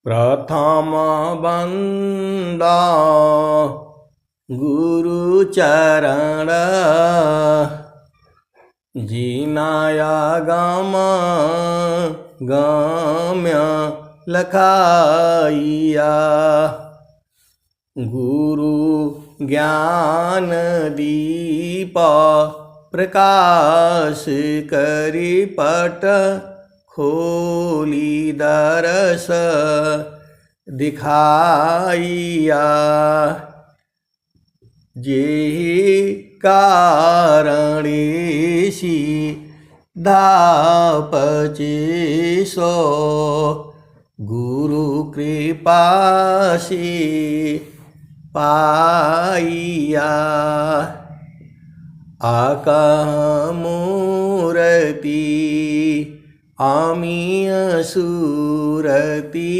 प्रथम बंदा गुरु चरण जिनाया गम गम्य लखाइया। गुरु ज्ञान दीप प्रकाश करि पट खोली दरस दिखाइया। जेहि कारणेसी धापचेसो गुरु कृपा से पाइया। आकमूर्ति अमीय सूरति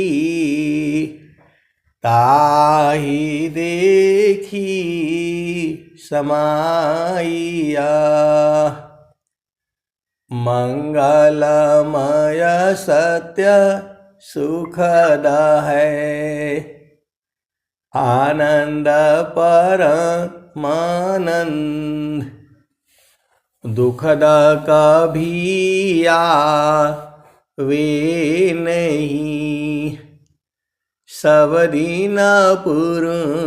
ताहि देखी समाइया। मंगलमय सत्य सुखद है आनंद परमानंद। दुखद कभी आवे नहीं सब दिन पूर्णानंद।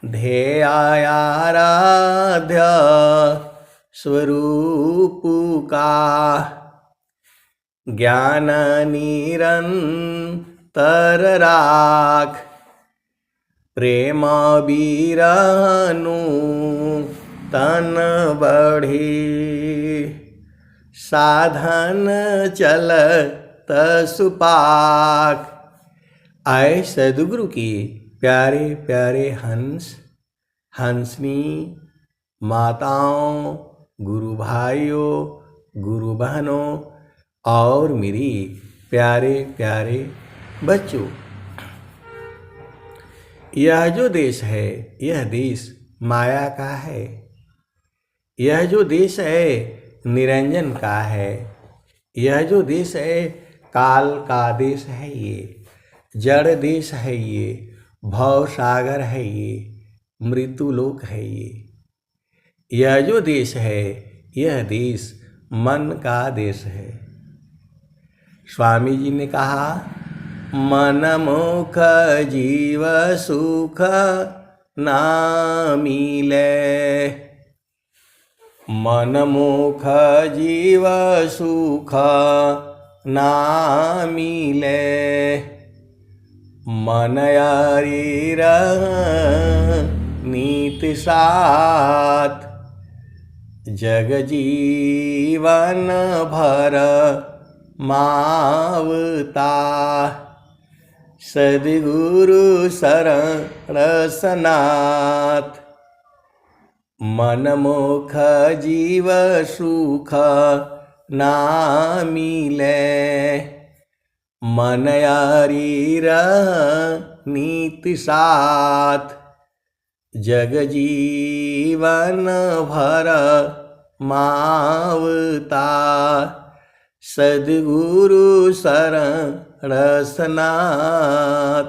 ध्येयाराध्य स्वरूप का ज्ञान निरंतर राख। प्रेम बीरनु तन बढ़े साधन चलत सुपाक। आए सद्गुरु की प्यारे प्यारे हंस हंसनी माताओं, गुरु भाइयों, गुरु बहनों और मेरी प्यारे प्यारे बच्चों। यह जो देश है यह देश माया का है। यह जो देश है निरंजन का है। यह जो देश है काल का देश है। ये जड़ देश है। ये भव सागर है। ये मृत्यु लोक है। यह जो देश है यह देश मन का देश है। स्वामी जी ने कहा मन मुख जीव सुख ना मिले। मन मुख जीव सुख ना मिले। मन यारी नीत साथ जग जीवन भर मावता। सद्गुरु शरण सनाथ मन मुख जीव सुख ना मिले। मन यारी नीत साथ जग जीवन भर मावता। सद्गुरु शरण सनाथ।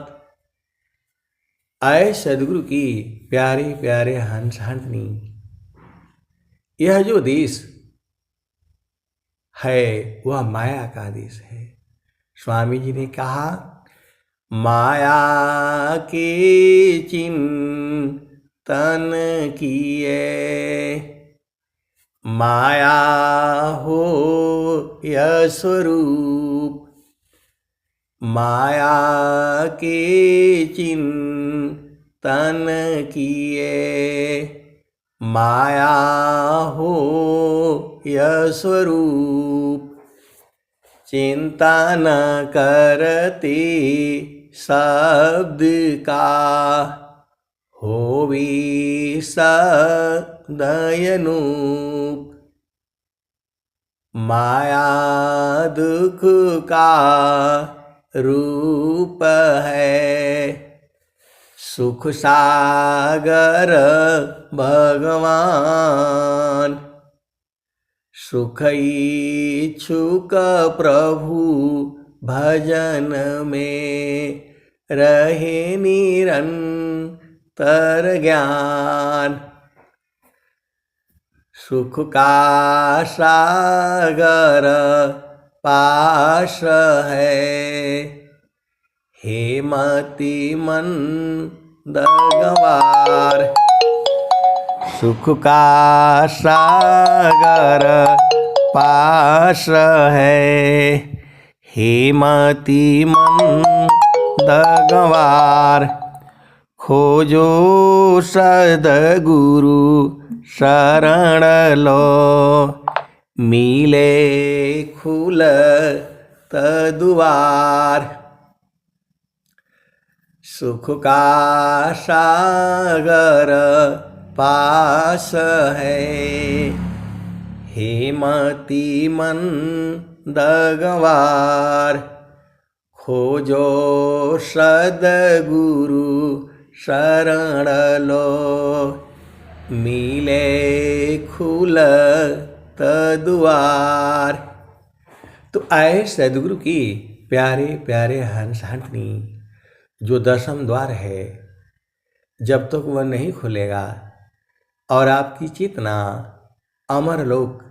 आए सद्गुरु की प्यारे प्यारे हंस हंसनी। यह जो देश है वह माया का देश है। स्वामी जी ने कहा माया के चिंतन किए। माया हो यह स्वरूप। माया के चिंतन किए। माया हो यह स्वरूप। चिंता न करते शब्द का होवे सदयनूप। माया दुख का रूप है। सुख सागर भगवान। सुख इच्छुक प्रभु भजन में रहे निरंतर ज्ञान। सुख का सागर पास है, हे मति मंद गंवार। सुख का सागर पास है, हे मति मंद गंवार। खोजो सद्गुरु शरण लो, मिले खुलत द्वार। सुख का सागर पास है, हे मति मंद गंवार। खोजो सद्गुरु शरण लो, मिले खुलत द्वार। तो आए सद्गुरु की प्यारे प्यारे हंस हंटनी, जो दशम द्वार है, जब तक वह नहीं खुलेगा और आपकी चेतना अमरलोक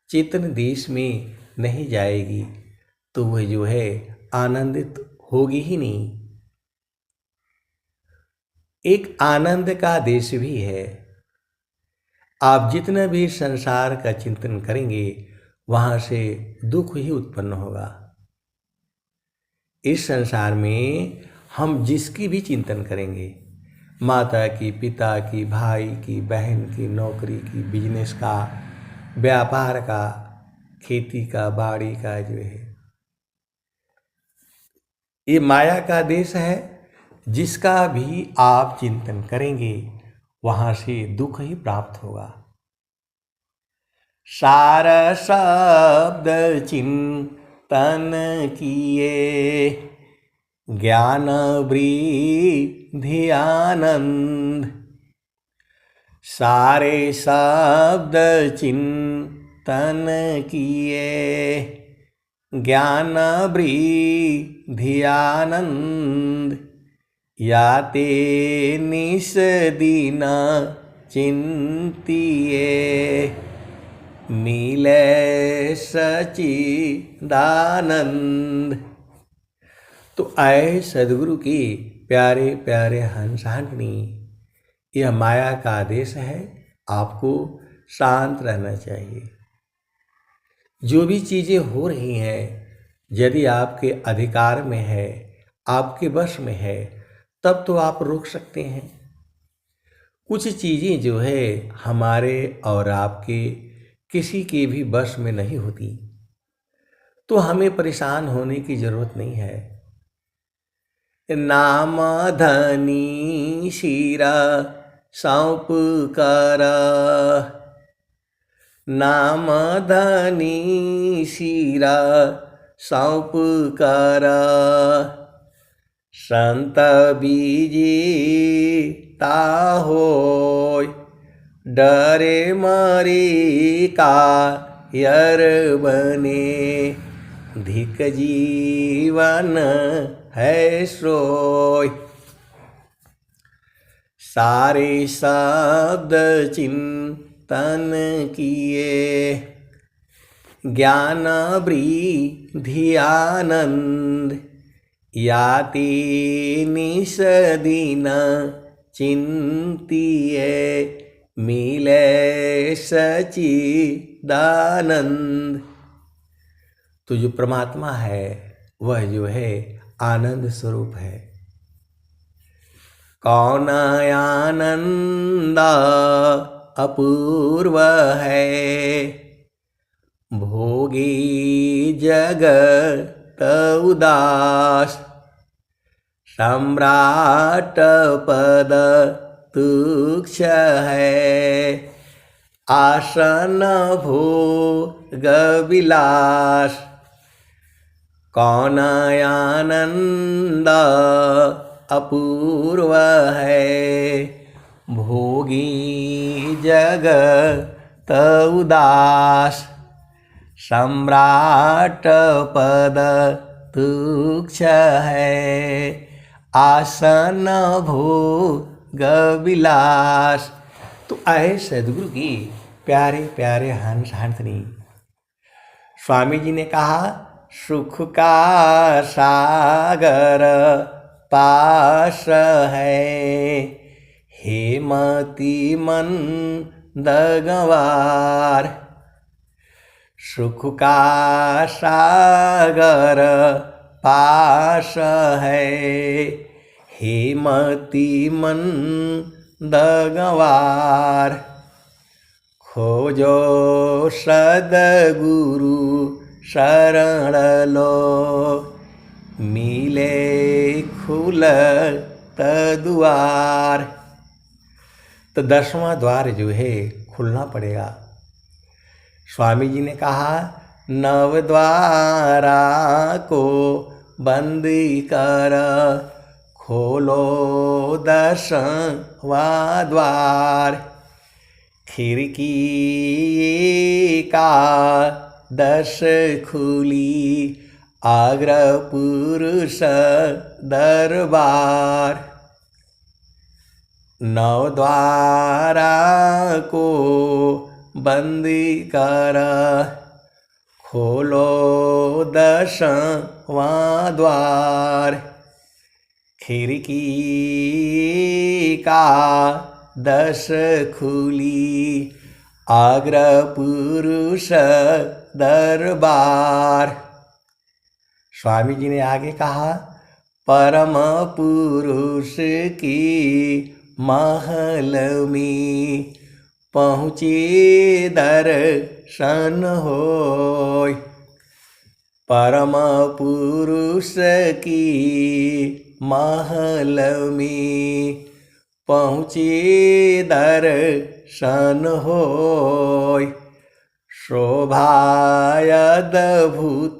चेतन देश में नहीं जाएगी, तो वह जो है आनंदित होगी ही नहीं। एक आनंद का देश भी है। आप जितना भी संसार का चिंतन करेंगे, वहाँ से दुख ही उत्पन्न होगा। इस संसार में हम जिसकी भी चिंतन करेंगे, माता की, पिता की, भाई की, बहन की, नौकरी की, बिजनेस का, व्यापार का, खेती का, बाड़ी का, जो है ये माया का देश है। जिसका भी आप चिंतन करेंगे, वहाँ से दुख ही प्राप्त होगा। सार शब्द चिंतन किए, ज्ञान वृद्धि आनंद। सारे शब्द चिंतन किए, ज्ञान वृद्धि आनंद। याते निस दिन चिंतिए, मिले सच्चिदानंद। तो आए सद्गुरु की प्यारे प्यारे हंस हंटनी, यह माया का आदेश है। आपको शांत रहना चाहिए। जो भी चीज़ें हो रही हैं, यदि आपके अधिकार में है, आपके वश में है, तब तो आप रोक सकते हैं। कुछ चीज़ें जो है हमारे और आपके किसी के भी वश में नहीं होती, तो हमें परेशान होने की ज़रूरत नहीं है। नाम धनी शिरा सौंप कर, नाम धनी शिरा सौंप कर। संत बीजीता होय, डरे मरी कायर बने। धिक जीवन है सोय, सारे शब्द चिंतन किए। ज्ञान वृद्धि आनंद, याति निस दिन चिंतिए। मिले सच्चिदानंद। तो जो परमात्मा है, वह जो है आनंद स्वरूप है। कौन आनंद अपूर्व है, भोगी जगत उदास। सम्राट पद तुक्ष है, आसन भोग विलास। कौन आनंद अपूर्व है, भोगी जगत उदास। सम्राट पद तुक्ष है, आसन भोग विलास। तो आए सदगुरु की प्यारे प्यारे हंस हंसनी। स्वामी जी ने कहा सुख का सागर पास है, हेमती मंदगवार। सुख का सागर पास है, हेमती मंदगवार। खोजो सदगुरु शरण लो, मिले खुलत द्वार। तो 10वां द्वार जो है खुलना पड़ेगा। स्वामी जी ने कहा नव द्वारा को बंद कर, खोलो 10वां द्वार। खिड़की का 10 खुली, आग्रह पुरुष दरबार। नौ द्वारा को बंद कर, खोलो 10वां द्वार। खिड़की का 10 खुली, आग्रह पुरुष दरबार। स्वामी जी ने आगे कहा परम पुरुष की महल में पहुँचे दर्शन होय। परम पुरुष की महल में पहुँचे दर्शन होय। शोभायद्भुत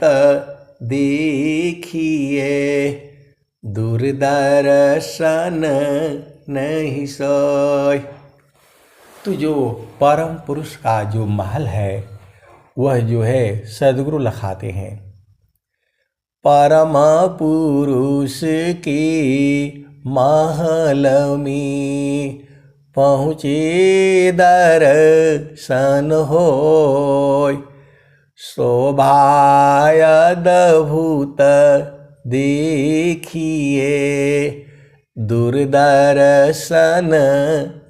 देखिए, दूरदर्शन नहीं सोय। तो जो परम पुरुष का जो महल है वह जो है सदगुरु लखाते हैं। परम पुरुष के महल में पहुँचे दर्शन होय। शोभायद्भुत देखिए, दूरदर्शन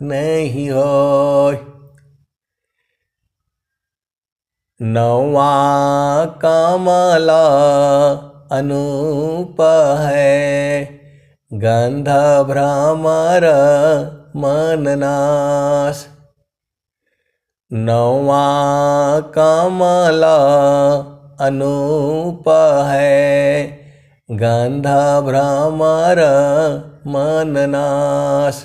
नहीं होय। 9वां कमल अनूप है, गंध भ्रमर मननाश। 9वां कमल अनूप है, गंध भ्रमर मननाश।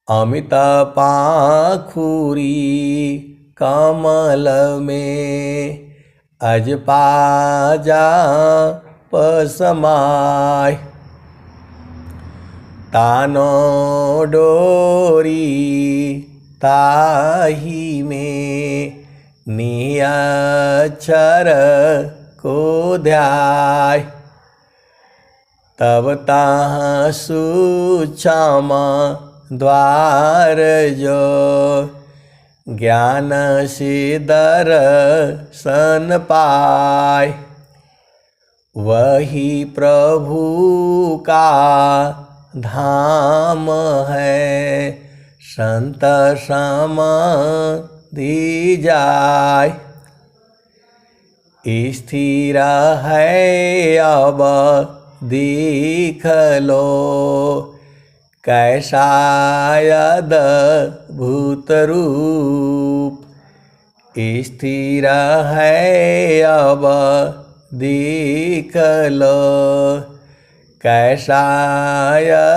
अमित पाखुरी कमल में, अजपाजा पसमाय। तानो डोरी ताही में, नियक्षर को ध्याय। तब तहाँ सूक्ष्म द्वार जो, ज्ञान से दर्शन पाय। वही प्रभु का धाम है, संत समाधि जाय। स्थिर है अब देख लो, कैसा अद्भुत रूप। स्थिर है अब देख लो, कैसा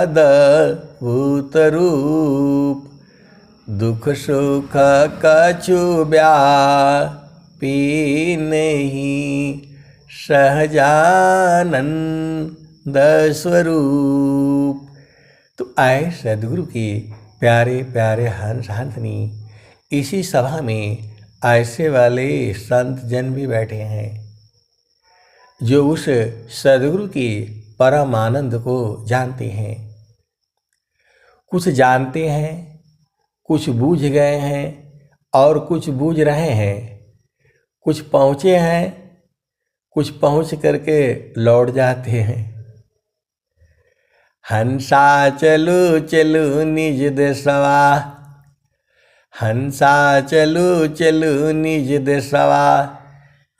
अद्भुत रूप। दुख सुख कछु व्यापी नहीं, सहजानंद स्वरूप। तो आए सदगुरु के प्यारे प्यारे हंस हंसनी। इसी सभा में ऐसे वाले संत जन भी बैठे हैं जो उस सद्गुरु की परम आनंद को जानते हैं। कुछ जानते हैं, कुछ बूझ गए हैं और कुछ बूझ रहे हैं। कुछ पहुँचे हैं, कुछ पहुँच करके लौट जाते हैं। हंसा चलू चलू निज देशवा, हंसा चलू चलू निज देशवा,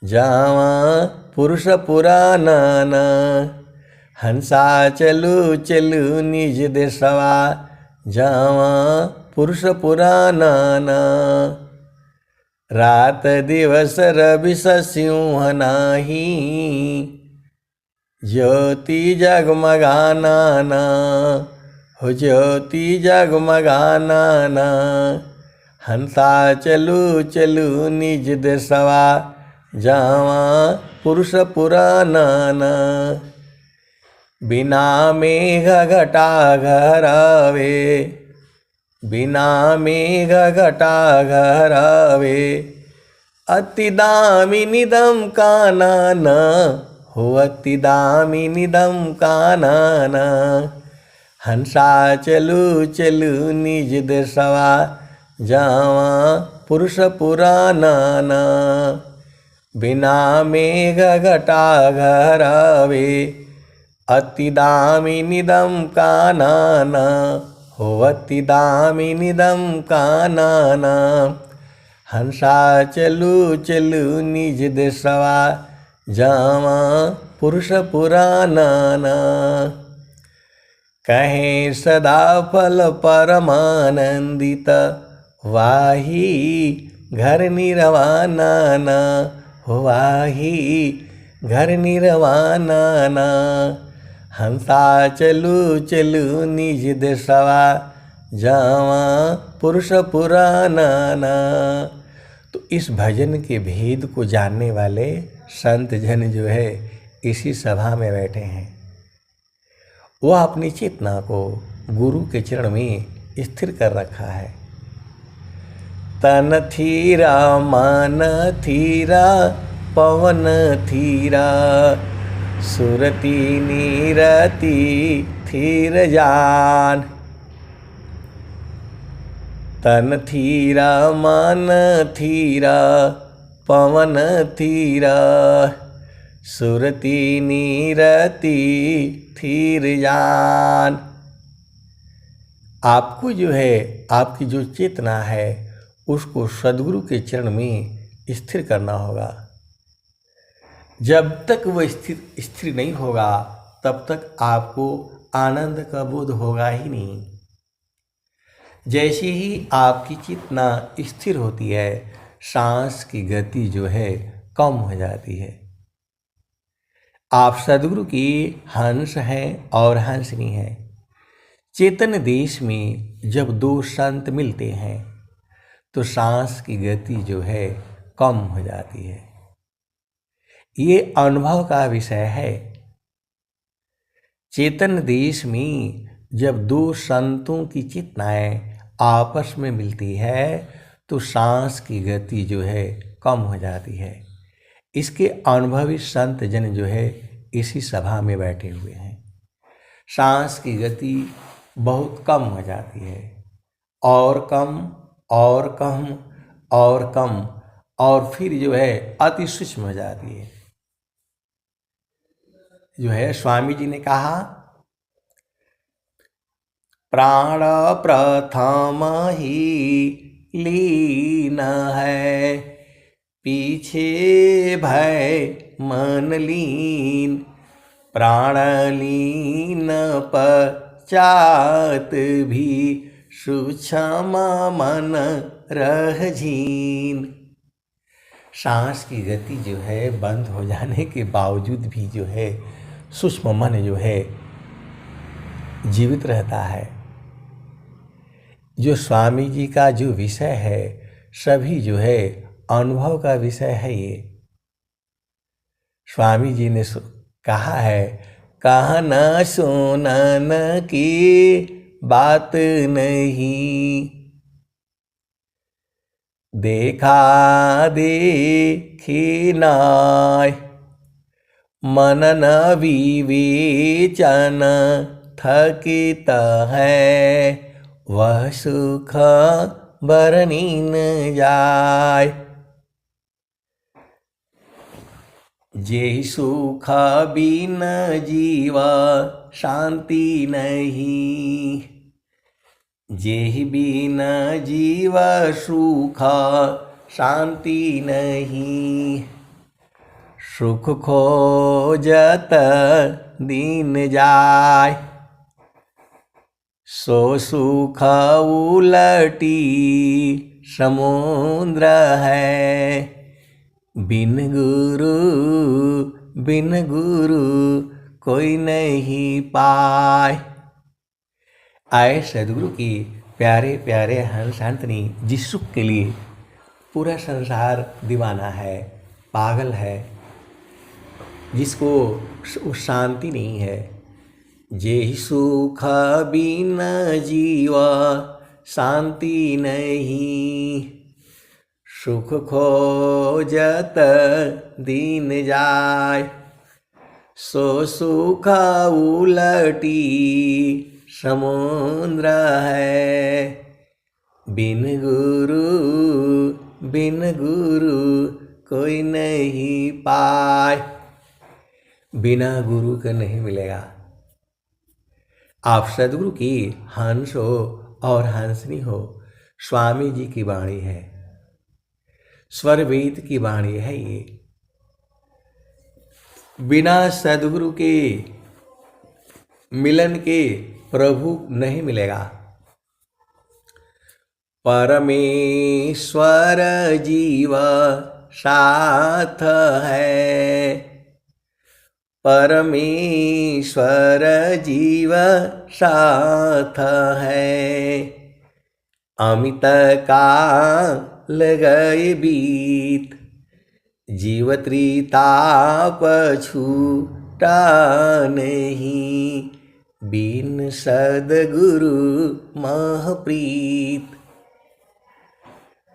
जावा पुरुष पुराना। हंसा चलू चलू निज देशवा, जावा पुरुष पुराना। रात दिवस रवि सिंह नाही, ज्योति जगमगाना ना, हो ज्योति जगमगाना ना। हंसा चलू चलू निज देशवा, जावा पुरुष पुराना। बिना मेघ घटा घरावे, बिना मेघ घटा घरावे, अति दामिनी दम कानन, हो अति दामिनी दम कानन। हंसा चलू चलू निज देशवा, जावा पुरुष पुराना। बिना मेघ घटा घरावे, अति दामिनी दम कानन, हो अति दामिनी दम कानन। हंसा चलू चलू निज देशवा, जावा पुरुष पुराना। कहें सदा फल परमानंदित, वाही घर निर्वाणा ना, हो वाही घर निर्वाणा। हंसा चलू चलू निज देशवा, जावा पुरुष पुराना। तो इस भजन के भेद को जानने वाले संत जन जो है इसी सभा में बैठे हैं। वह अपनी चेतना को गुरु के चरण में स्थिर कर रखा है। तन थीरा मन थीरा पवन थीरा, सुरती नीरति थीर जान। तन थीरा मन थीरा पवन थीरा, सुरती नीरति थीर जान। आपको जो है, आपकी जो चेतना है उसको सद्गुरु के चरण में स्थिर करना होगा। जब तक वह स्थिर नहीं होगा तब तक आपको आनंद का बोध होगा ही नहीं। जैसे ही आपकी चेतना स्थिर होती है, सांस की गति जो है कम हो जाती है। आप सद्गुरु की हंस हैं और हंसनी हैं। चेतन देश में जब दो संत मिलते हैं तो सांस की गति जो है कम हो जाती है। ये अनुभव का विषय है। चेतन देश में जब दो संतों की चेतनाएं आपस में मिलती है तो सांस की गति जो है कम हो जाती है। इसके अनुभवी संत जन जो है इसी सभा में बैठे हुए हैं। सांस की गति बहुत कम हो जाती है, और कम और कम और कम, और फिर जो है अति सूक्ष्म हो जाती है। जो है स्वामी जी ने कहा, प्राण प्रथम ही लीन है, पीछे भय मन लीन। प्राण लीन पश्चात भी सूक्ष्म मन रह झीन। सांस की गति जो है बंद हो जाने के बावजूद भी जो है सूक्ष्म मन जो है जीवित रहता है। जो स्वामी जी का जो विषय है सभी जो है अनुभव का विषय है। ये स्वामी जी ने कहा है, कहना सुनन की बात नहीं, देखा देखी नाय, मनन विवेचन थकित है, वह सुख बरनी न जाय। जेहि सुख बिन जीव शांति नहीं, जेहि बिन जीव सुख शांति नहीं। सुख खोजत दीन जाय, सो सुख उलटी समुद्र है। बिन गुरु कोई नहीं पाए। आए सदगुरु की प्यारे प्यारे हंस हंसनी, जिस सुख के लिए पूरा संसार दीवाना है, पागल है, जिसको शांति नहीं है। जेहि सुख बिन जीव शांति नहीं, सुख खोजत दीन जाय। सो सुख उलटी समुद्र है। बिन गुरु कोई नहीं पाए। बिना गुरु के नहीं मिलेगा। आप सदगुरु की हंस हो और हंसनी हो, स्वामी जी की वाणी है, स्वरवेद की वाणी है ये। बिना सदगुरु के मिलन के प्रभु नहीं मिलेगा। परमेश्वर जीव साथ है, परमेश्वर जीव साथ है। अमित काल गए बीत, जीव त्रिताप छूटा नहीं। बिन सद्गुरु महप्रीत,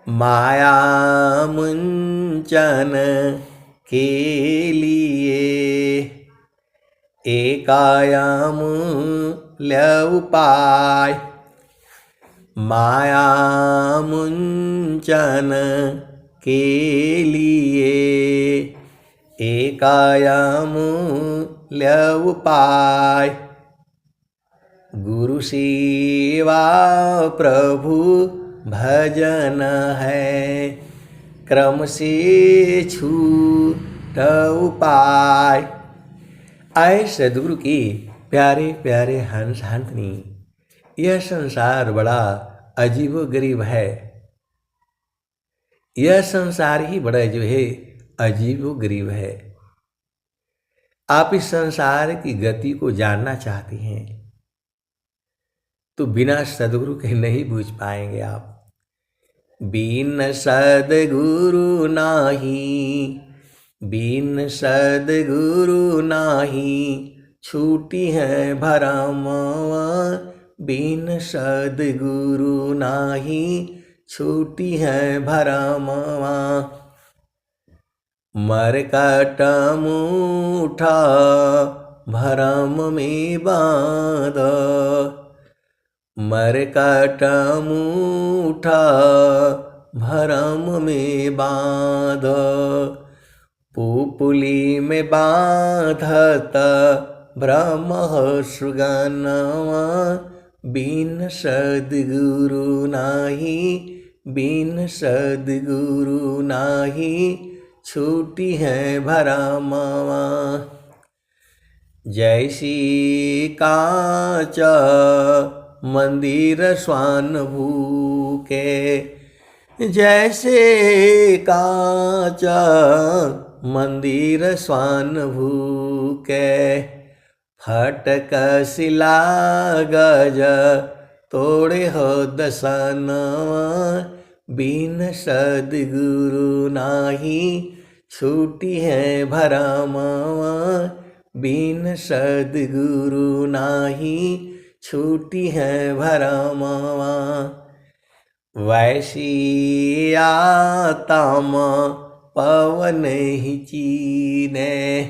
माया मुंचन के लिए एकायामूल्य उपाय। माया मुंचन के लिए एकायामूल्य उपाय। गुरु सेवा प्रभु भजन है, क्रम से छूट उपाय। आए सदगुरु की प्यारे प्यारे हंस हंसनी, यह संसार बड़ा अजीबो गरीब है। यह संसार ही बड़ा जो है अजीबो गरीब है। आप इस संसार की गति को जानना चाहते हैं तो बिना सदगुरु के नहीं बूझ पाएंगे आप। बिन सद्गुरु नाही, बिन सद्गुरु नाही, छूटी है भरमवा। बिन सद्गुरु नाही, छूटी है भरमवा। मरकट मुठा भरम में बांध, मरकट मुठा भरम में बांध। पुपुली में बांधत ब्रह्म सुगनवा। बिन सद्गुरु नाही, बिन सद्गुरु नाही, छूटी है भरमवा। जैसी कांच मंदिर स्वान भूके, जैसे कांच मंदिर स्वान भूके। फटक शिला गज तोड़े हो दसनवा। बिन सद्गुरु नाही, छूटी है भरमवा। बिन सद्गुरु नाही, छूटी है भरमवा। वैसी आत्म पवन ही चीने,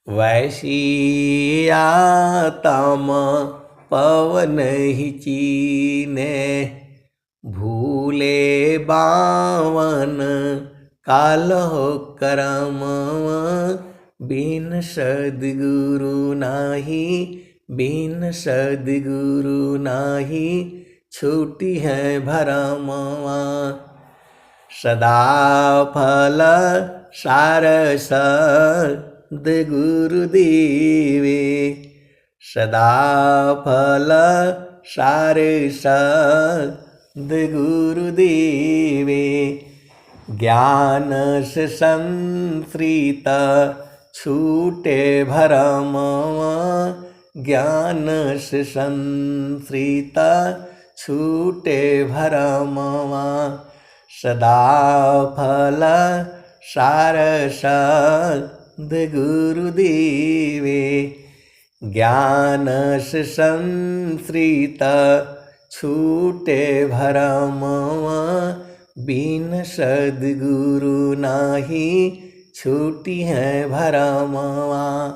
वैसी आत्म पवन ही चीने, भूले बावन काल हो करम, बिन सद्गुरु नाही, बिन सद्गुरु नाही, छूटी है भरमवा। सदा फल सारस गुरुदेवे, सदा फल सारस गुरुदेवे, ज्ञान से संश्रित छूटे भरमवा, ज्ञान से संश्रित छूटे भरमवा। सदा फल सारस गुरुदेवे, ज्ञान से संश्रित छूटे भरमवा, बिन सद्गुरु नाही, छूटी है भरमवा।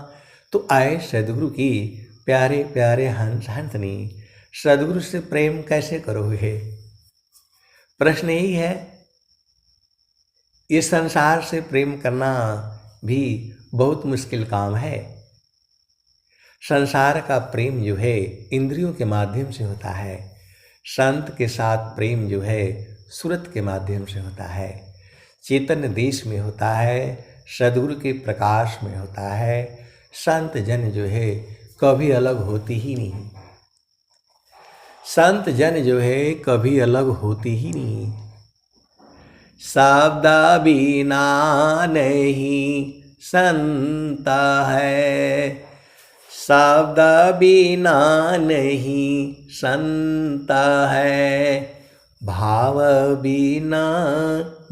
तो आए सद्गुरु की प्यारे प्यारे हंस हंसनी, सद्गुरु से प्रेम कैसे करोगे? प्रश्न यही है। इस संसार से प्रेम करना भी बहुत मुश्किल काम है। संसार का प्रेम जो है इंद्रियों के माध्यम से होता है, संत के साथ प्रेम जो है सुरत के माध्यम से होता है, चैतन्य देश में होता है, सद्गुरु के प्रकाश में होता है। संत जन जो है कभी अलग होती ही नहीं, संत जन जो है कभी अलग होती ही नहीं। शब्द बिना नहीं संत है, शब्द बिना नहीं संत है, भाव बिना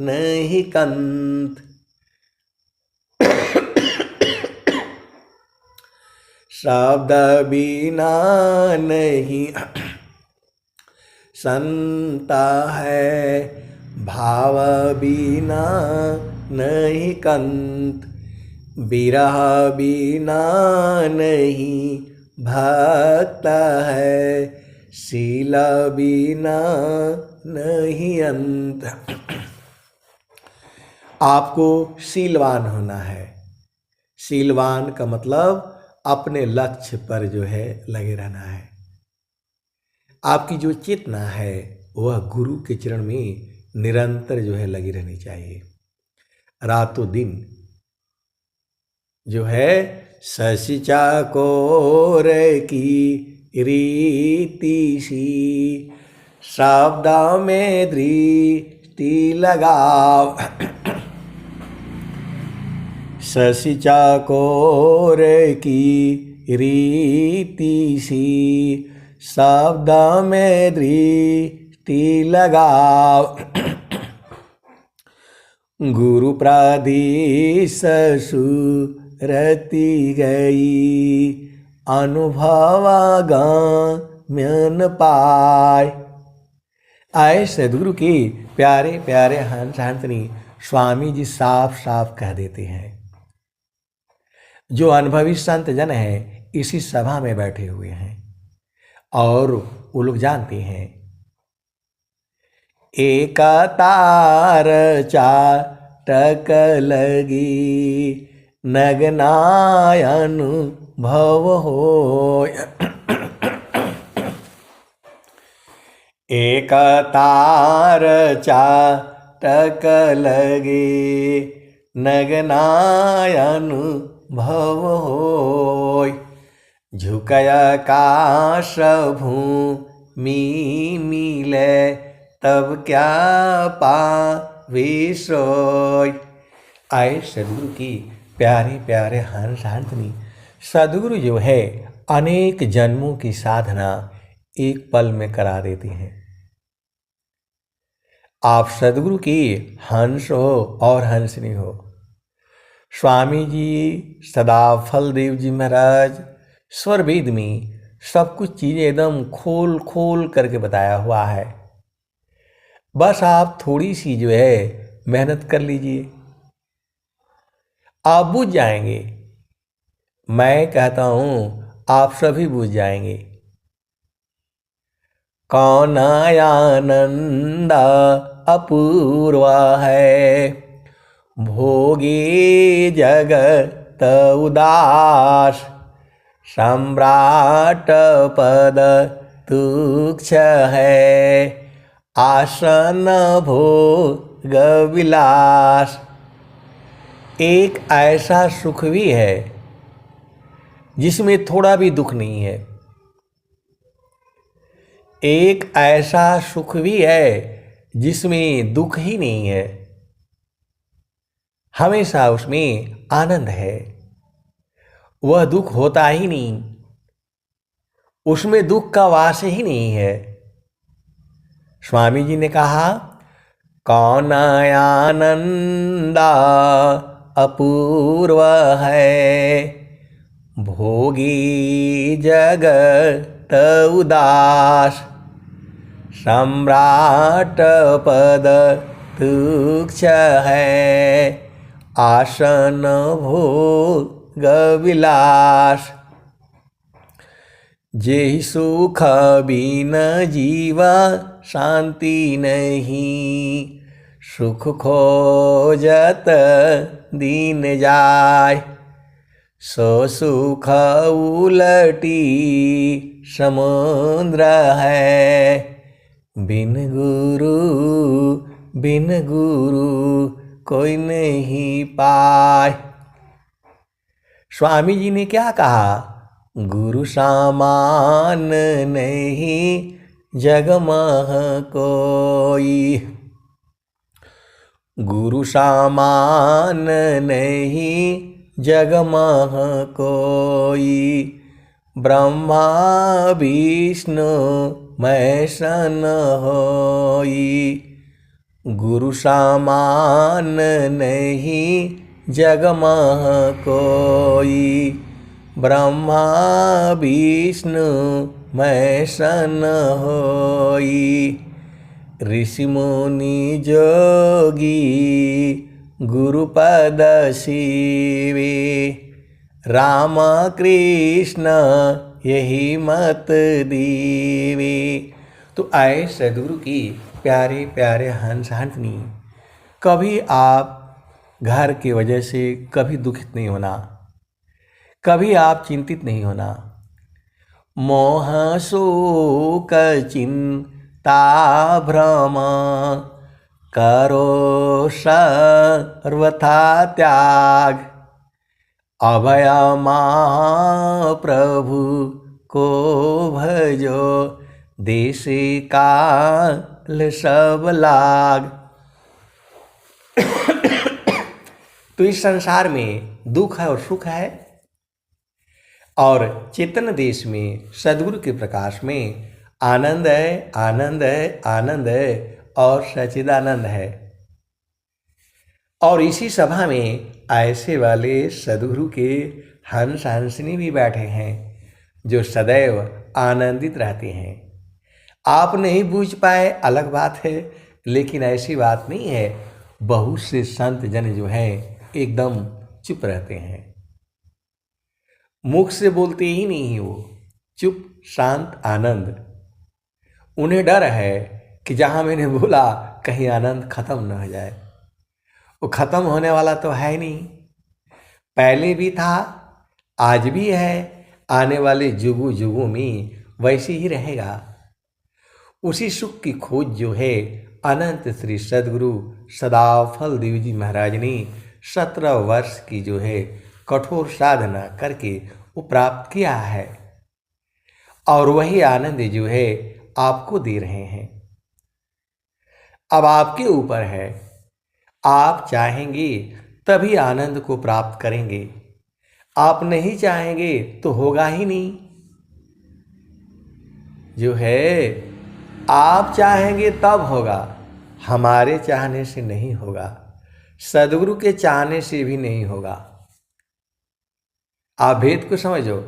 नहीं कंत, शब्द बिना नहीं संत है, भाव बिना नहीं कंत, विरह बिना नहीं भक्त है, शील बिना नहीं अंत। आपको शीलवान होना है। शीलवान का मतलब अपने लक्ष्य पर जो है लगे रहना है। आपकी जो चेतना है वह गुरु के चरण में निरंतर जो है लगी रहनी चाहिए। रातों दिन जो है शशि चकोर की रीति सी, शब्द में दृष्टि लगाव, शशि चकोर की रीति सी, शब्द में दृष्टि लगाव, गुरु प्रादेश सुरति गई, अनुभव गम्य पाय। आए सद्गुरु के प्यारे प्यारे हंस हंसनी स्वामी जी साफ साफ कह देते हैं। जो अनुभवी संत जन हैं इसी सभा में बैठे हुए हैं और वो लोग जानते हैं। एक तार चाटक लगी, नगनायन भव हो, एक तार चाटक लगे, नगनायन भव होय, झुकय काश भूमि मिले, तब क्या पावे सोय। आए सद्गुरु की प्यारे प्यारे हंस हंसनी। सद्गुरु जो है अनेक जन्मों की साधना एक पल में करा देते हैं। आप सद्गुरु की हंस हो और हंसनी हो। स्वामी जी सदा फलदेव जी महाराज स्वर वेद में सब कुछ चीज़ें एकदम खोल खोल करके बताया हुआ है। बस आप थोड़ी सी जो है मेहनत कर लीजिए, आप बुझ जाएंगे। मैं कहता हूँ आप सभी बुझ जाएंगे। कौन आनंद अपूर्वा है, भोगी जगत उदास, सम्राट पद तुक्ष है, आसन भोग विलास। एक ऐसा सुख भी है जिसमें थोड़ा भी दुख नहीं है, एक ऐसा सुख भी है जिसमें दुख ही नहीं है, हमेशा उसमें आनंद है, वह दुख होता ही नहीं, उसमें दुख का वास ही नहीं है। स्वामी जी ने कहा, कौन आनंदा अपूर्व है, भोगी जगत उदास, सम्राट पद तुक्ष है, आसन भोग विलास। जेहि सुख बिन जीवा शांति नहीं, सुख खोजत दीन जाय, सो सुख उलटी समुद्र है, बिन गुरु कोई नहीं पाए। स्वामी जी ने क्या कहा, गुरु सामान नहीं जग मह कोई, गुरु सामान नहीं जग मह कोई, ब्रह्मा विष्णु महेशन होई, गुरु सामान नहीं जग मह कोई, ब्रह्मा विष्णु महेशन होई, ऋषि मुनि जोगी गुरुपद शिवे, राम कृष्ण यही मत दीवे। तो आए सदगुरु की प्यारे प्यारे हंस हंसनी, कभी आप घर की वजह से कभी दुखित नहीं होना, कभी आप चिंतित नहीं होना। मोह शोक चिंता भ्रम करो सर्वथा त्याग, अभय महाप्रभु को भजो, देश काल सब लाग। तो इस संसार में दुख है और सुख है, और चेतन देश में सद्गुरु के प्रकाश में आनंद है, आनंद है, आनंद है और सच्चिदानंद है। और इसी सभा में ऐसे वाले सद्गुरु के हंस हंसनी भी बैठे हैं जो सदैव आनंदित रहते हैं। आप नहीं बूझ पाए अलग बात है, लेकिन ऐसी बात नहीं है। बहुत से संत जन जो हैं एकदम चुप रहते हैं, मुख से बोलते ही नहीं, वो चुप शांत आनंद। उन्हें डर है कि जहाँ मैंने बोला कहीं आनंद खत्म न हो जाए। वो खत्म होने वाला तो है नहीं, पहले भी था, आज भी है, आने वाले जुगों जुगों में वैसे ही रहेगा। उसी सुख की खोज जो है अनंत श्री सद्गुरु सदाफल देव जी महाराज ने 17 वर्ष की जो है कठोर साधना करके वो प्राप्त किया है, और वही आनंद जो है आपको दे रहे हैं। अब आपके ऊपर है, आप चाहेंगे तभी आनंद को प्राप्त करेंगे, आप नहीं चाहेंगे तो होगा ही नहीं। जो है आप चाहेंगे तब होगा, हमारे चाहने से नहीं होगा, सद्गुरु के चाहने से भी नहीं होगा। आप भेद को समझो,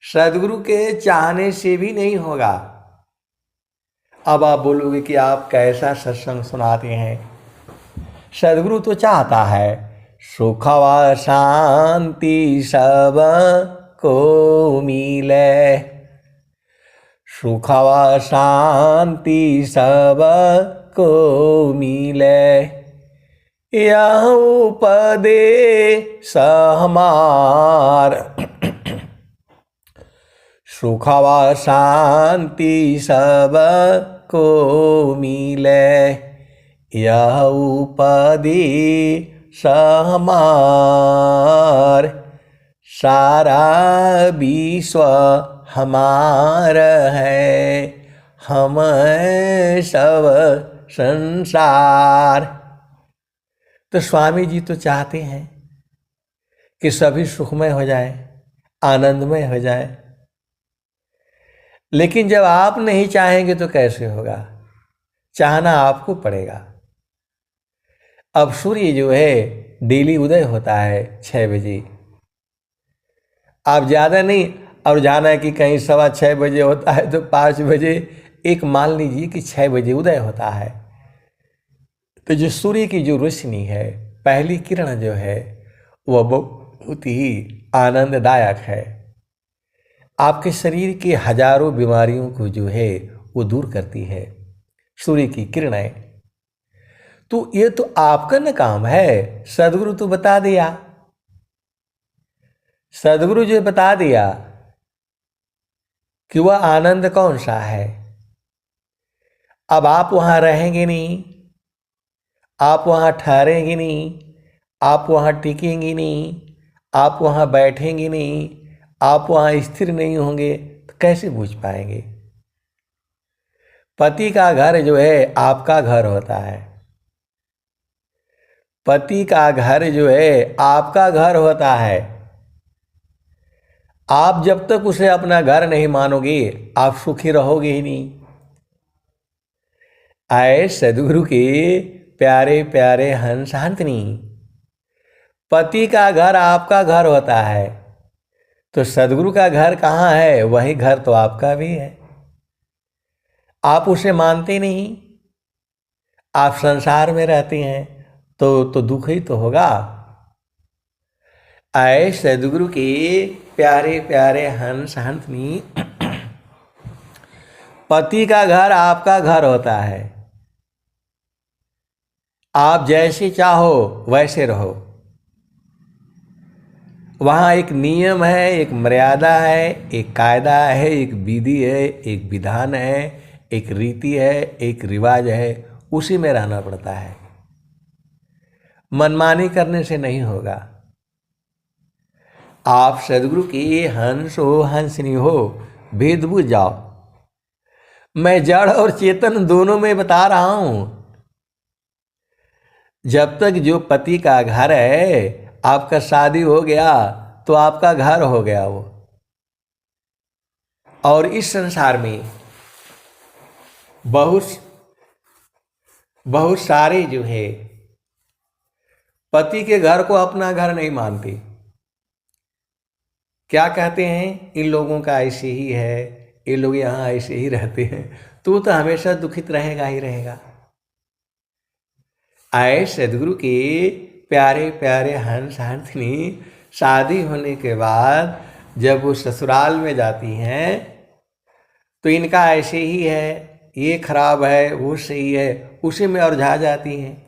सद्गुरु के चाहने से भी नहीं होगा, अब आप बोलोगे कि आप कैसा सत्संग सुनाते हैं। सदगुरु तो चाहता है सुख व शांति सब को मिले, सुख व शांति सब को मिले, यह उपदेश हमार, सुख व शांति सब को मिले, यह उपदेश हमार, सारा विश्व हमार है, हम सब संसार। तो स्वामी जी तो चाहते हैं कि सभी सुखमय हो जाए, आनंदमय हो जाए, लेकिन जब आप नहीं चाहेंगे तो कैसे होगा? चाहना आपको पड़ेगा। अब सूर्य जो है डेली उदय होता है 6 बजे। आप ज़्यादा नहीं, और जाना है कि कहीं 6:15 बजे होता है तो 5 बजे, एक मान लीजिए कि 6 बजे उदय होता है। तो जो सूर्य की जो रोशनी है, पहली किरण जो है, वह बहुत ही आनंददायक है। आपके शरीर की हजारों बीमारियों को जो है वो दूर करती है सूर्य की किरणें। तो ये तो आपका न काम है, सदगुरु तो बता दिया। सदगुरु जो बता दिया कि वह आनंद कौन सा है। अब आप वहां रहेंगे नहीं, आप वहां ठहरेंगे नहीं, आप वहां टिकेंगे नहीं, आप वहां बैठेंगे नहीं, आप वहां स्थिर नहीं होंगे, तो कैसे बूझ पाएंगे? पति का घर जो है आपका घर होता है, पति का घर जो है आपका घर होता है। आप जब तक उसे अपना घर नहीं मानोगे, आप सुखी रहोगे ही नहीं। आए सदगुरु के प्यारे प्यारे हंस हंसनी, पति का घर आपका घर होता है, तो सदगुरु का घर कहाँ है? वही घर तो आपका भी है। आप उसे मानते नहीं, आप संसार में रहते हैं, तो दुख ही तो होगा। आए सदगुरु के प्यारे प्यारे हंस हंसनी, पति का घर आपका घर होता है। आप जैसे चाहो वैसे रहो। वहाँ एक नियम है, एक मर्यादा है, एक कायदा है, एक विधि है, एक विधान है, एक रीति है, एक रिवाज है, उसी में रहना पड़ता है। मनमानी करने से नहीं होगा। आप सदगुरु की हंस हो हंसनी हो, भेद बुझ जाओ। मैं जड़ और चेतन दोनों में बता रहा हूं। जब तक जो पति का घर है, आपका शादी हो गया तो आपका घर हो गया वो। और इस संसार में बहुत सारे जो है पति के घर को अपना घर नहीं मानते। क्या कहते हैं? इन लोगों का ऐसे ही है, ये लोग यहाँ ऐसे ही रहते हैं। तो हमेशा दुखित रहेगा ही रहेगा। आए सदगुरु के प्यारे प्यारे हंस हंसनी, शादी होने के बाद जब वो ससुराल में जाती हैं तो इनका ऐसे ही है, ये खराब है, वो सही है, उसी में उलझा जाती हैं।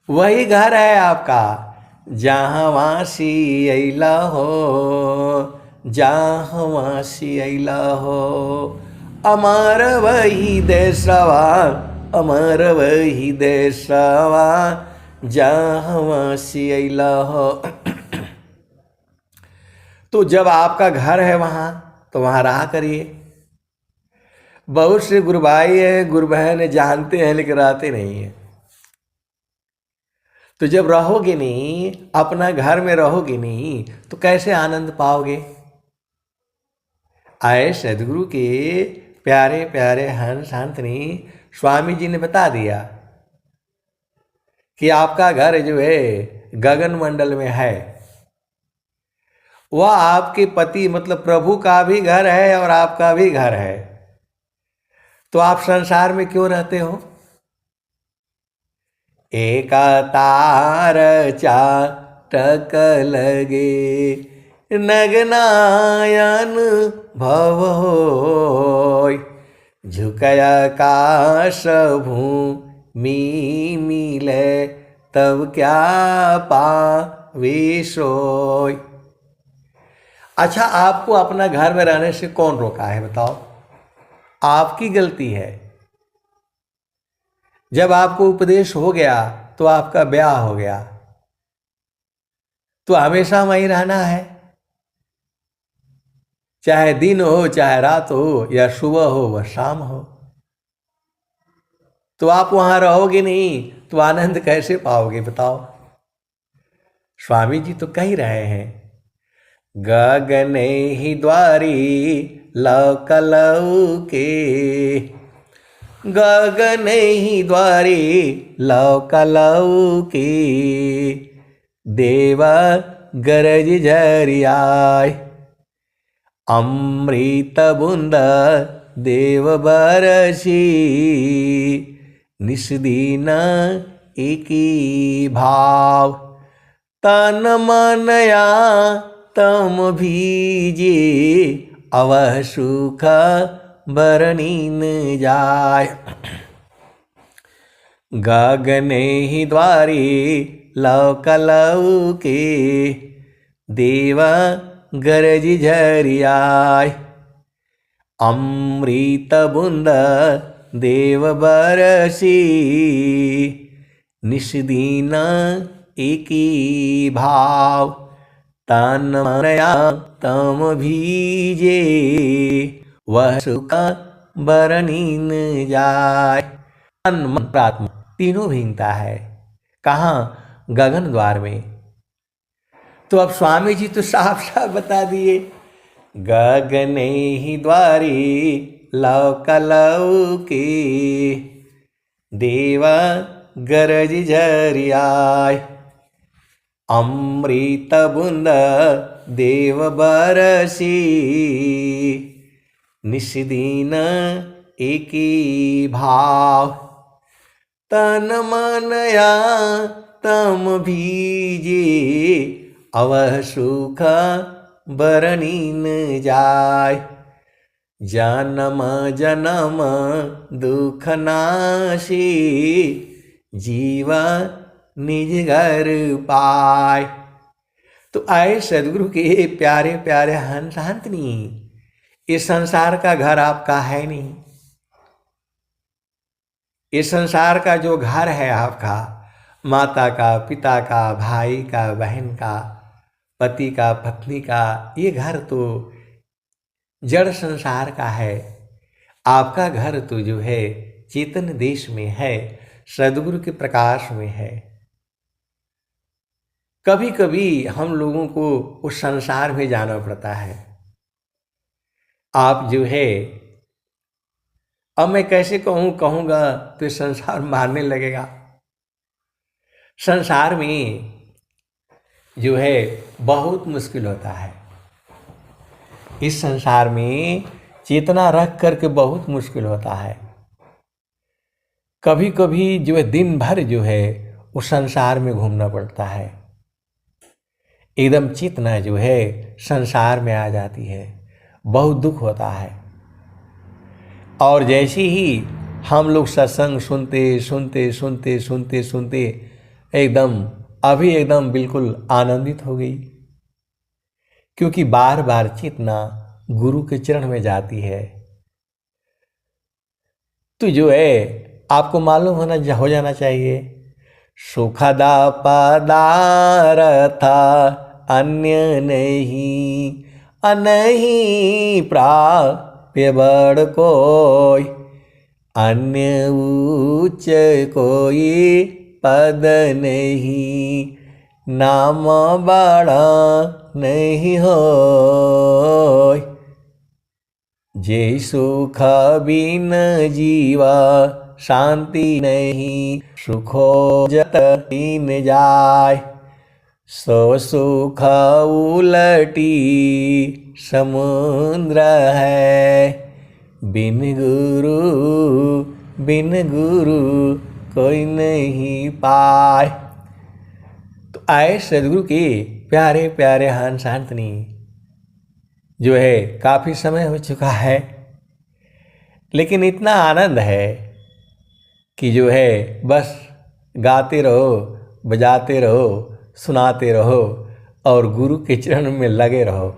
वही घर है आपका जहाँ वासी अइला हो, जहाँ वासी अइला हो, अमर वही देशवा, अमर वही देशवा, जहाँ वासी अइला हो। तो जब आपका घर है वहाँ, तो वहाँ रहा करिए। बहुत से गुरु भाई है, गुरु बहन जानते हैं लेकिन रहते नहीं है। तो जब रहोगे नहीं, अपना घर में रहोगे नहीं, तो कैसे आनंद पाओगे? आए सदगुरु के प्यारे प्यारे हंस हंसनी, स्वामी जी ने बता दिया कि आपका घर जो है गगन मंडल में है। वह आपके पति मतलब प्रभु का भी घर है और आपका भी घर है। तो आप संसार में क्यों रहते हो? एक तार चाटक लगे नगनायन भव होय, झुकय आकाश भूमि मिले तब क्या पावे सोय। अच्छा, आपको अपना घर में रहने से कौन रोका है बताओ? आपकी गलती है। जब आपको उपदेश हो गया तो आपका ब्याह हो गया, तो हमेशा वहीं रहना है, चाहे दिन हो चाहे रात हो, या सुबह हो व शाम हो। तो आप वहां रहोगे नहीं तो आनंद कैसे पाओगे बताओ? स्वामी जी तो कह रहे हैं, गगने ही द्वारी लौकलऊ के, गगने ही द्वारी लौकलऊ के, देवा गरज झरियाय, अमृत बूंद देव बरसी, निस्दीन एकी भाव, तन मनया तम भीजे, अवह सुख बरनीन जाय। गगने ही द्वारी लौकलऊ के, देवा गरज झरियाय, अमृत बूंद देव बरसी, निस्दीन एकी भाव, तन मनया तम भीजे, वह सुख बरनीन जाय। तन मन प्रात्मा तीनों भींगता है। कहाँ? गगन द्वार में। तो अब स्वामी जी तो साफ साफ बता दिए, गगने ही द्वारी लौकलऊ के, देवा गरज झरियाय, अमृत बूंद देव बरसी, निस्दीन एकी भाव, तन मनया तम भीजे, अवह सुख बरनीन जाय। जन्म जन्म दुख नाशी, जीवा निज घर पाय। तो आए सदगुरु के प्यारे प्यारे हंसनी, इस संसार का घर आपका है नहीं। इस संसार का जो घर है आपका, माता का, पिता का, भाई का, बहन का, पति का, पत्नी का, ये घर तो जड़ संसार का है। आपका घर तो जो है चेतन देश में है, सदगुरु के प्रकाश में है। कभी कभी हम लोगों को उस संसार में जाना पड़ता है। आप जो है, अब मैं कैसे कहूँगा तो संसार मारने लगेगा। संसार में जो है बहुत मुश्किल होता है। इस संसार में चेतना रख करके बहुत मुश्किल होता है। कभी कभी जो है दिन भर जो है उस संसार में घूमना पड़ता है। एकदम चेतना जो है संसार में आ जाती है, बहुत दुख होता है। और जैसे ही हम लोग सत्संग सुनते सुनते सुनते सुनते सुनते एकदम बिल्कुल आनंदित हो गई, क्योंकि बार बार चेतना गुरु के चरण में जाती है। तो जो है आपको मालूम हो जाना चाहिए, सुखदा पदार्थ अन्य नहीं, अनहीं प्राप्य बड़ कोई, अन्य उच्च कोई पद नहीं, नाम बड़ा नहीं हो। जे सुख बिन जीवा शांति नहीं, सुखो जतीन जाय, सो सुख उलटी समुद्र है, बिन गुरु कोई नहीं पाए। तो आए सदगुरु के प्यारे प्यारे हंस हंसनी, जो है काफ़ी समय हो चुका है, लेकिन इतना आनंद है कि जो है बस गाते रहो, बजाते रहो, सुनाते रहो और गुरु के चरण में लगे रहो।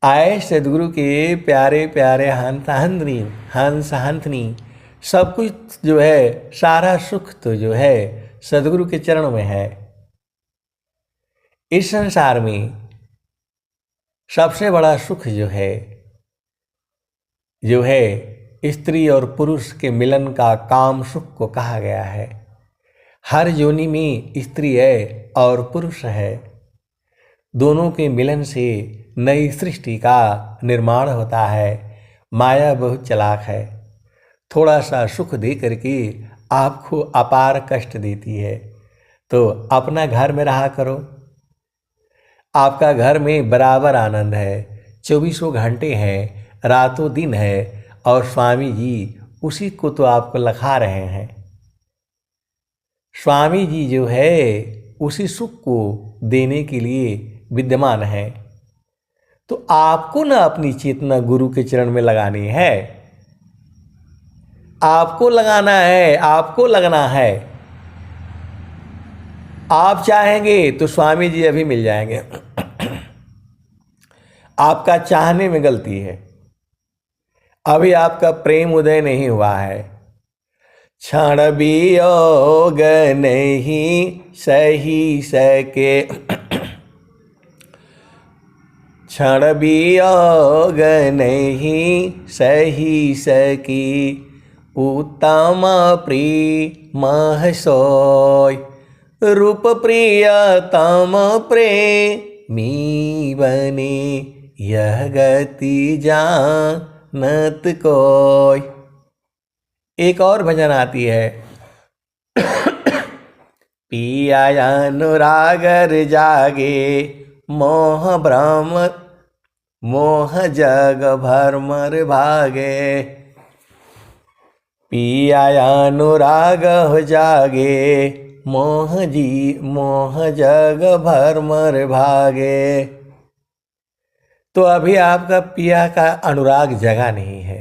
आए सदगुरु के प्यारे प्यारे हंस हंसनी, सब कुछ जो है, सारा सुख तो जो है सदगुरु के चरण में है। इस संसार में सबसे बड़ा सुख जो है स्त्री और पुरुष के मिलन का काम सुख को कहा गया है। हर योनि में स्त्री है और पुरुष है, दोनों के मिलन से नई सृष्टि का निर्माण होता है। माया बहुत चालाक है, थोड़ा सा सुख दे करके आपको अपार कष्ट देती है। तो अपना घर में रहा करो, आपका घर में बराबर आनंद है, 24 घंटे हैं, रातों दिन है, और स्वामी जी उसी को तो आपको लखा रहे हैं। स्वामी जी जो है उसी सुख को देने के लिए विद्यमान है। तो आपको ना अपनी चेतना गुरु के चरण में लगानी है, आपको लगाना है, आपको लगना है। आप चाहेंगे तो स्वामी जी अभी मिल जाएंगे। आपका चाहने में गलती है, अभी आपका प्रेम उदय नहीं हुआ है। क्षण वियोग नहीं सही सके, क्षण वियोग नहीं सही सकी, उत्तम प्रेम सोय, रूप प्रियतम प्रेमी बने, यह गति जानत कोय। एक और भजन आती है, पिया अनुरागर जागे, मोह भ्रम मोह जग भरमर भागे, पिया अनुराग हो जागे, मोह जग भरमर भागे। तो अभी आपका पिया का अनुराग जगा नहीं है,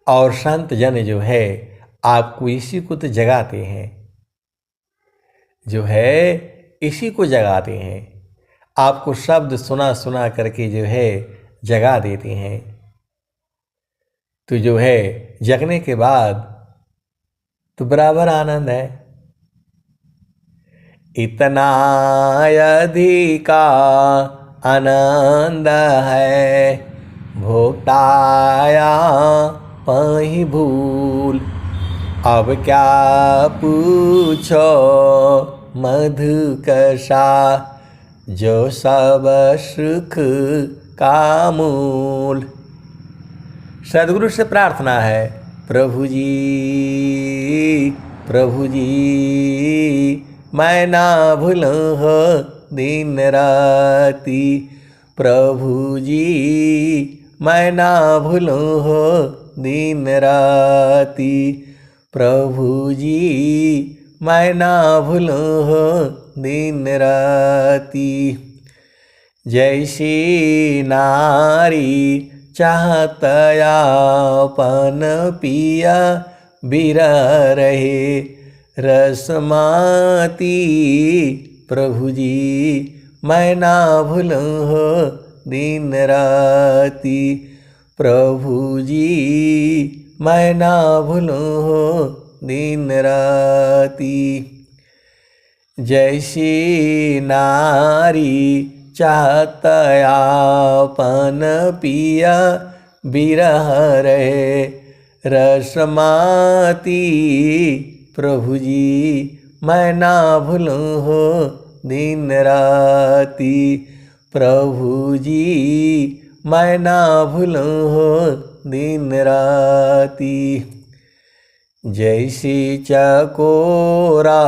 और संत जन जो है आपको इसी को तो जगाते हैं, जो है इसी को जगाते हैं। आपको शब्द सुना सुना करके जो है जगा देते हैं। तो जो है जगने के बाद तो बराबर आनंद है। इतना अधिका आनंद है, भोगताया पही भूल, अब क्या पूछो मधुकशा, जो सब सुख का मूल। सदगुरु से प्रार्थना है, प्रभु जी मैं ना भूलूं हो दिन राती, प्रभु जी मैं ना भूलूं हो दिन राती, प्रभु जी मैं ना भूलूं हो दिन राती। जैसी नारी चाहत आपन पिया बिरह रहे, रसमाती प्रभु जी मैं ना भूलूं हो दिन राती, प्रभु जी मैं ना भूलूं हो दिन राती। जैसी नारी चाहत आपन पिया बिरह रहे, रसमाती प्रभु जी मैं ना भूलूं हो दिन राती, प्रभु जी मैं ना भूलूं हो दिन राती। जैसी चकोरा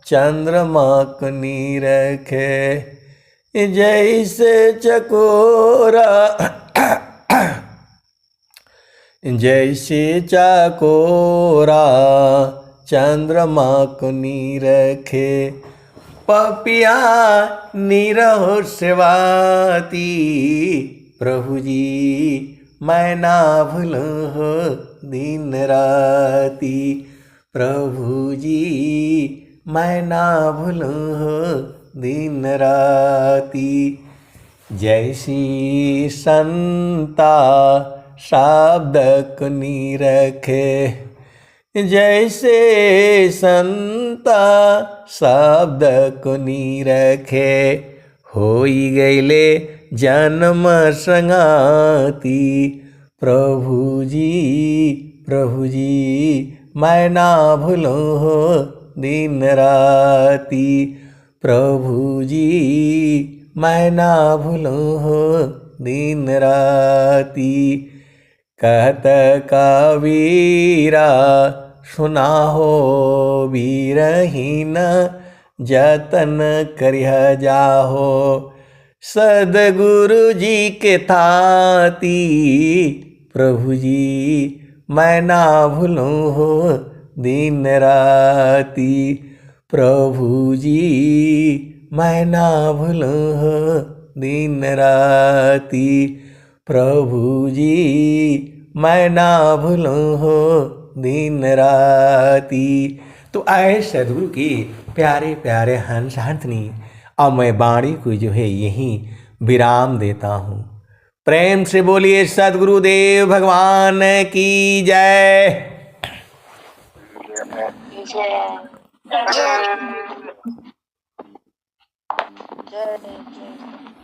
चंद्रमा को निरखे, जैसे चकोरा जैसे चकोरा चंद्रमा को निरखे, पपिया निरहो सेवाती। प्रभु जी मैं ना भूलूं हो दिन राती। प्रभु जी मैं ना भूलूं हो दिन राती। जैसी संता शब्द को निरखे, जैसे संता शब्द को निरखे, होई गईले जन्म संगाती। प्रभु जी मैं ना भूलूं हो दिन राती। प्रभु जी मैं ना भूलूं हो दिन राती। कहत कबीरा सुना हो वीरहीन, जतन करिह जाहो सदगुरु जी के थाती। प्रभु जी मैं ना भूलूं हो दिन राती। प्रभु जी मैं ना भूलूं हो दिन राती। प्रभु जी मैं ना भूलूं हो दिन राती। तो आए सदगुरु की प्यारे प्यारे हंस हंसनी, अब मैं वाणी को जो है यहीं विराम देता हूँ। प्रेम से बोलिए सदगुरुदेव भगवान की जय। जय जय।